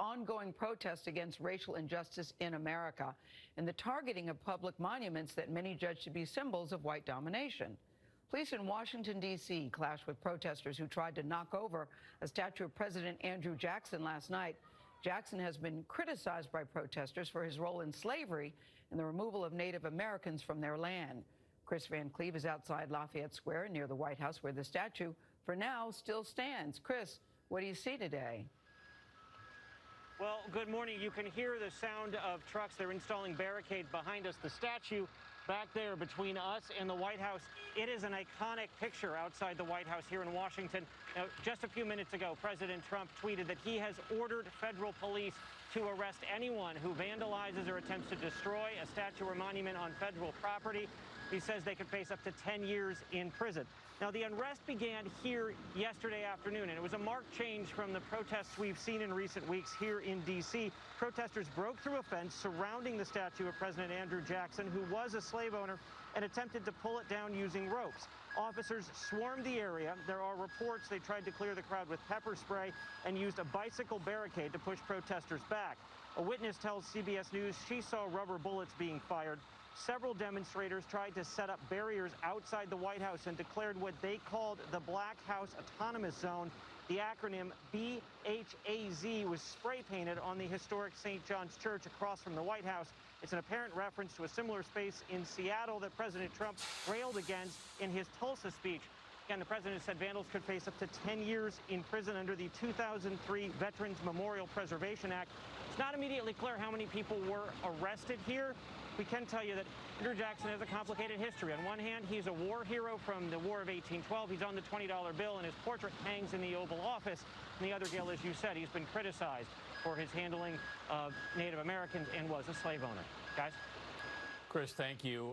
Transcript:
ongoing protests against racial injustice in America and the targeting of public monuments that many judge to be symbols of white domination. Police in Washington, D.C. clashed with protesters who tried to knock over a statue of President Andrew Jackson last night. Jackson has been criticized by protesters for his role in slavery and the removal of Native Americans from their land. Kris Van Cleave is outside Lafayette Square near the White House, where the statue, for now, still stands. Kris, what do you see today? Well, good morning. You can hear the sound of trucks. They're installing barricades behind us. The statue back there between us and the White House, it is an iconic picture outside the White House here in Washington. Now, just a few minutes ago, President Trump tweeted that he has ordered federal police to arrest anyone who vandalizes or attempts to destroy a statue or monument on federal property. He says they could face up to 10 years in prison. Now, the unrest began here yesterday afternoon, and it was a marked change from the protests we've seen in recent weeks here in D.C. Protesters broke through a fence surrounding the statue of President Andrew Jackson, who was a slave owner, and attempted to pull it down using ropes. Officers swarmed the area. There are reports they tried to clear the crowd with pepper spray and used a bicycle barricade to push protesters back. A witness tells CBS News she saw rubber bullets being fired. Several demonstrators tried to set up barriers outside the White House and declared what they called the Black House Autonomous Zone. The acronym BHAZ was spray painted on the historic St. John's Church across from the White House. It's an apparent reference to a similar space in Seattle that President Trump railed against in his Tulsa speech. Again, the president said vandals could face up to 10 years in prison under the 2003 Veterans Memorial Preservation Act. It's not immediately clear how many people were arrested here. We can tell you that Andrew Jackson has a complicated history. On one hand, he's a war hero from the War of 1812. He's on the $20 bill, and his portrait hangs in the Oval Office. And the other, Gail, as you said, he's been criticized for his handling of Native Americans and was a slave owner. Guys? Kris, thank you.